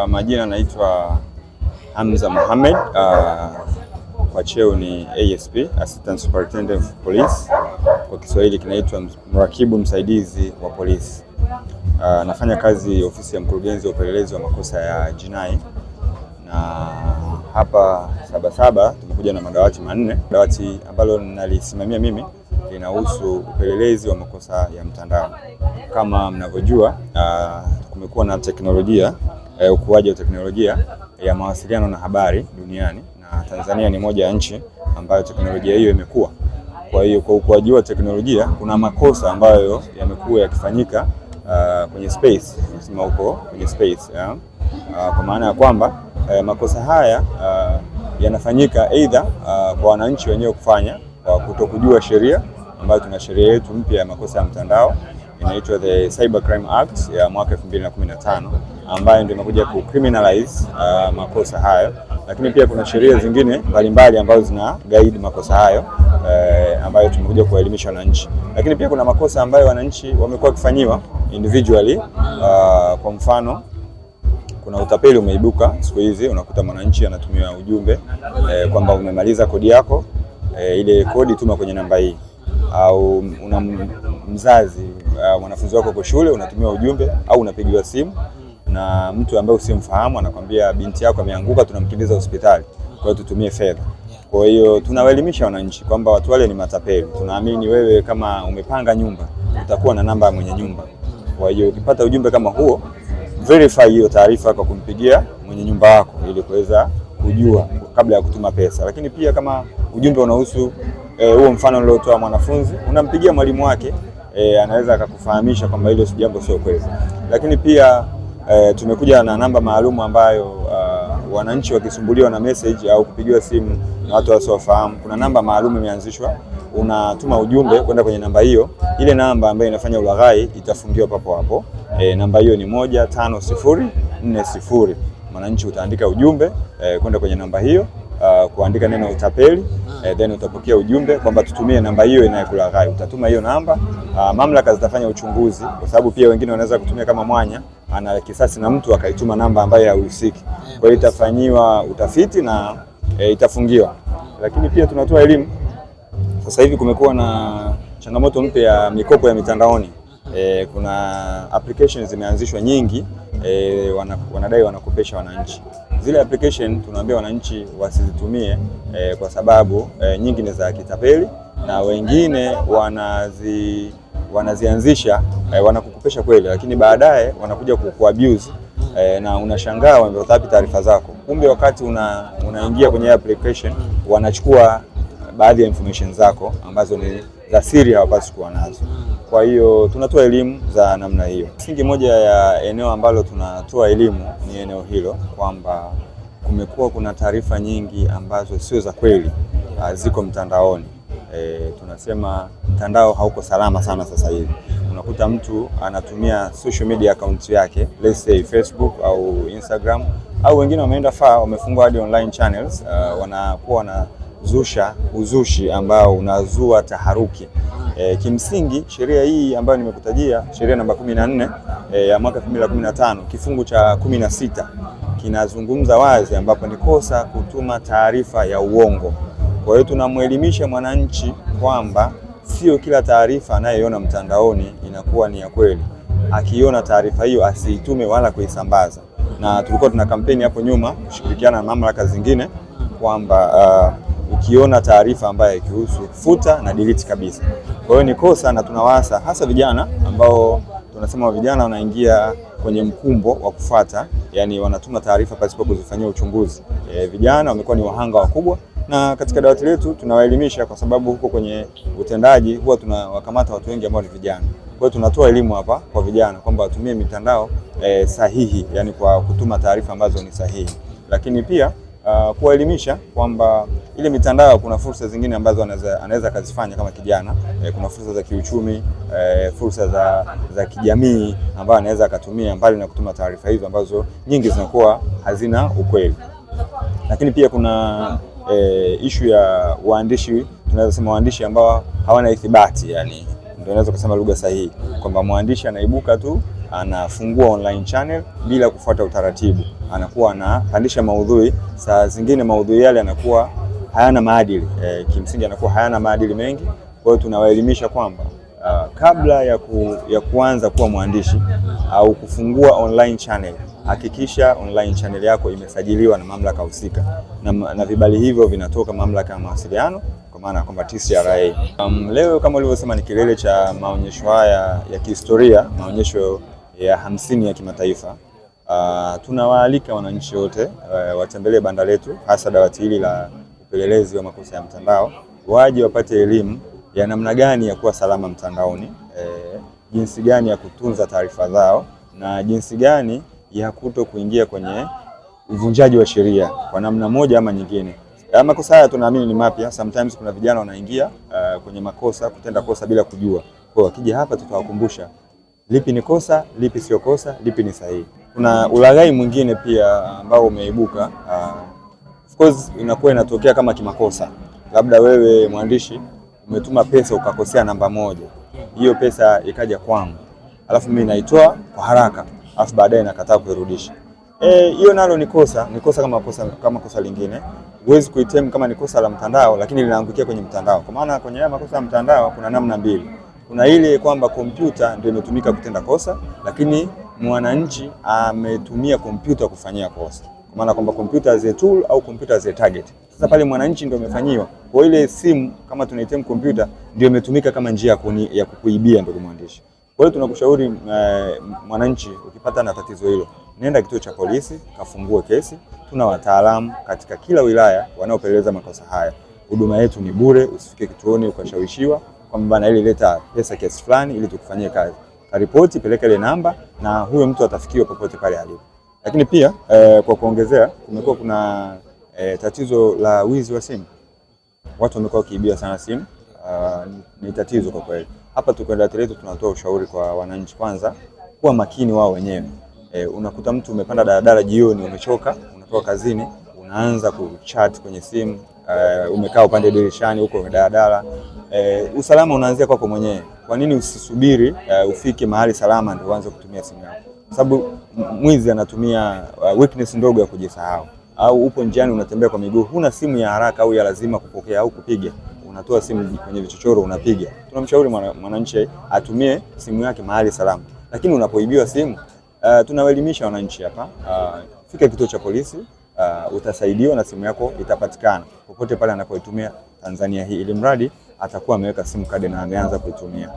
Majina naitwa Hamza Mohamed, kwa cheo ni ASP, Assistant Superintendent of Police. Kwa Kiswahili kinaitwa mrakibu msaidizi wa polisi. Nafanya kazi ofisi ya mkurugenzi wa upelelezi wa makosa ya jinai, na hapa Sabasaba tumekuja na madawati manne. Dawati ambalo nalisimamia mimi linahusu upelelezi wa makosa ya mtandao. Kama mnavyojua, kumekuwa na teknolojia, ukuaji wa teknolojia ya mawasiliano na habari duniani, na Tanzania ni moja ya nchi ambayo teknolojia hiyo imekuwa. Kwa hiyo kwa ukuaji wa teknolojia kuna makosa ambayo yamekuwa yakifanyika kwenye space, nasema huko kwenye space, kwa maana ya kwamba makosa haya yanafanyika either kwa wananchi wenyewe kufanya kwa kutokujua sheria, ambayo tuna sheria yetu mpya ya makosa ya mtandao inaitwa the Cybercrime Act ya mwaka 2015, ambayo ndio imekuja ku criminalize makosa hayo. Lakini pia kuna sheria zingine mbalimbali ambazo zina guide makosa hayo, ambayo tumekuja kuwaelimisha wananchi. Lakini pia kuna makosa ambayo wananchi wamekuwa wakifanyiwa individually. Kwa mfano, kuna utapeli umeibuka siku hizi, unakuta mwananchi anatumia ujumbe kwamba umemaliza kodi yako, ile kodi tuma kwenye namba hii. Au una mzazi, mwanafunzi wako kwa shule, unatumia ujumbe au unapigiwa simu na mtu ambaye usimfahamu, anakwambia binti yako ameanguka, tunamkimbiza hospitali, kwa hiyo tutumie fedha. Kwa hiyo tunawaelimisha wananchi kwamba watu wale ni matapeli. Tunaamini wewe kama umepanga nyumba utakuwa na namba ya mwenye nyumba. Kwa hiyo ukipata ujumbe kama huo, verify hiyo taarifa kwa kumpigia mwenye nyumba wako ili kuweza kujua kabla ya kutuma pesa. Lakini pia kama ujumbe unahusu huo mfano niliotoa mwanafunzi, unampigia mwalimu wake, anaweza akakufahamisha kwamba hilo si jambo sio kweli. Lakini pia tumekuja na namba maalum ambayo wananchi wakisumbuliwa na message au kupigiwa simu na watu wasiofahamu, kuna namba maalum imeanzishwa. Unatuma ujumbe kwenda kwenye namba hiyo, ile namba ambayo inafanya ulaghai itafungiwa papo hapo. Namba hiyo ni 15040. Mwananchi utaandika ujumbe kwenda kwenye namba hiyo, kuandika neno utapeli, then utapokea ujumbe kwamba tutumie namba hiyo inayokulaghai. Utatuma hiyo namba, mamlaka zitafanya uchunguzi, kwa sababu pia wengine wanaweza kutumia kama mwanya, ana kisasi na mtu akaituma namba ambayo haihusiki. Kwa hiyo itafanyiwa utafiti na itafungiwa. Lakini pia tunatoa elimu. Sasa hivi kumekuwa na changamoto mpya ya mikopo ya mitandaoni. Kuna applications zimeanzishwa nyingi, wanadai wanakopesha wananchi. Zile application tunawaambia wananchi wasizitumie, kwa sababu nyingi ni za kitapeli, na wengine wanazianzisha, wanakukopesha kweli, lakini baadaye wanakuja kuabuse, na unashangaa wamepata taarifa zako. Kumbe wakati unaingia kwenye application wanachukua baadhi ya information zako ambazo ni za siri, hawapaswi kuwa nazo. Kwa hiyo tunatoa elimu za namna hiyo. Msingi moja ya eneo ambalo tunatoa elimu ni eneo hilo, kwamba kuna taarifa nyingi ambazo sio za kweli ziko mtandaoni. Tunasema mtandao hauko salama sana sasa hivi. Unakuta mtu anatumia social media account yake, let's say Facebook au Instagram, au wengine wameenda wamefungua hadi online channels, wanakuwa na uzushi ambao unazua taharuki. Kimsingi sheria hii ambayo nimekutajia, sheria namba 14 ya mwaka 2015 kifungu cha 16 kinazungumza wazi, ambapo ni kosa kutuma taarifa ya uongo. Kwa hiyo tunamuelimisha mwananchi kwamba sio kila taarifa anayoiona mtandaoni inakuwa ni ya kweli. Akiona taarifa hiyo asiitume wala kuisambaza. Na tulikuwa tuna kampeni hapo nyuma kushirikiana na mamlaka zingine kwamba ukiona taarifa ambayo ikihusu, futa na delete kabisa. Kwa hiyo ni kosa, na tunawasa hasa vijana ambao tunasema vijana wanaingia kwenye mkumbo wa kufuata, yani wanatuma taarifa pasipo kuzifanyia uchunguzi. Vijana wamekuwa ni wahanga wakubwa, na katika dawati letu tunawaelimisha, kwa sababu huko kwenye utendaji huwa tunawakamata watu wengi ambao ni vijana. Kwa hiyo tunatoa elimu hapa kwa vijana kwamba watumie mitandao sahihi, yani kwa kutuma taarifa ambazo ni sahihi. Lakini pia kuwaelimisha kwamba ile mitandao kuna fursa zingine ambazo anaweza kuzifanya kama kijana. Kuna fursa za kiuchumi, fursa za kijamii ambazo anaweza akatumia, mbali na kutuma taarifa hizo ambazo nyingi zinakuwa hazina ukweli. Lakini pia kuna issue ya waandishi, tunaweza sema waandishi ambao hawana ithibati, yani ndio naweza kusema lugha sahihi, kwamba mwandishi anaibuka tu anafungua online channel bila kufuata utaratibu, anakuwa anapandisha maudhui. Saa zingine maudhui yale yanakuwa hayana maadili, kimsingi anakuwa hayana maadili mengi. Kwa hiyo tunawaelimisha kwamba kabla ya kuanza kuwa mwandishi au kufungua online channel, hakikisha online channel yako imesajiliwa na mamlaka husika, na vibali hivyo vinatoka mamlaka ya mawasiliano, kwa maana kwamba TCRA. Leo kama ulivyosema ni kilele cha maonyesho haya ya kihistoria, maonyesho ya 50 ya kimataifa. Tunawaalika wananchi wote watembelee banda letu, hasa dawati hili la upelelezi wa makosa ya mtandao, waje wapate elimu ya namna gani ya kuwa salama mtandaoni, jinsi gani ya kutunza taarifa zao, na jinsi gani ya kuto kuingia kwenye uvunjaji wa sheria kwa namna moja ama nyingine. Makosa haya tunaamini ni mapya. Sometimes kuna vijana wanaingia kwenye makosa, kutenda kosa bila kujua. Kwa hiyo wakija hapa tutawakumbusha lipi ni kosa, lipi sio kosa, lipi ni sahihi. Kuna ulaghai mwingine pia ambao umeibuka. Of course inakuwa inatokea kama kimakosa. Labda wewe mwandishi umetuma pesa ukakosea namba moja, hiyo pesa ikaja kwangu, alafu mimi naitoa kwa haraka, alafu baadaye nakataa kuirudisha. Hiyo nalo ni kosa kama kosa lingine. Huwezi kuitem kama ni kosa la mtandao, lakini linaangukia kwenye mtandao. Kwa maana kwenye haya makosa ya mtandao kuna namna mbili. Kuna ile kwamba kompyuta ndio imetumika kutenda kosa, lakini mwananchi ametumia kompyuta kufanyia kosa. Kwa maana kwamba kompyuta as a tool au kompyuta as a target. Sasa pale mwananchi ndio amefanyiwa. Kwa ile simu kama tunaitem kompyuta ndio imetumika kama njia ya kukuibia, ndugu mwandishi. Kwa hiyo tunakushauri mwananchi, ukipata na tatizo hilo, nenda kituo cha polisi, kafungue kesi. Tuna wataalamu katika kila wilaya wanaopeleleza makosa haya. Huduma yetu ni bure, usifike kituoni ukashawishiwa kwamba bana ile leta pesa kiasi fulani ili tukufanyie kazi. Ripoti, peleka ile namba na huyo mtu atafikiwa popote pale alipo. Lakini pia kwa kuongezea, kumekuwa kuna tatizo la wizi wa simu. Watu wamekuwa wakiibia sana simu. Ni tatizo kwa kweli. Hapa tukwenda letu tunatoa ushauri kwa wananchi. Kwanza, kuwa makini wao wenyewe. Unakuta mtu umepanda daladala jioni, umechoka, unatoka kazini, unaanza kuchat kwenye simu, umekaa upande dirishani huko kwenye daladala. Usalama unaanzia kwako mwenyewe. Kwa nini usisubiri ufike mahali salama ndio uanze kutumia simu yako? Kwa sababu mwizi anatumia weakness ndogo ya kujisahau. Au upo njiani unatembea kwa miguu, huna simu ya haraka au ya lazima kupokea au kupiga, unatoa simu kwenye vichochoro unapiga. Tunamshauri mwananchi atumie simu yake mahali salama. Lakini unapoibiwa simu, tunawaelimisha wananchi hapa, fika kituo cha polisi, utasaidiwa na simu yako itapatikana popote pale anapoitumia Tanzania hii, ili mradi atakuwa ameweka simu kadi na ameanza kuitumia.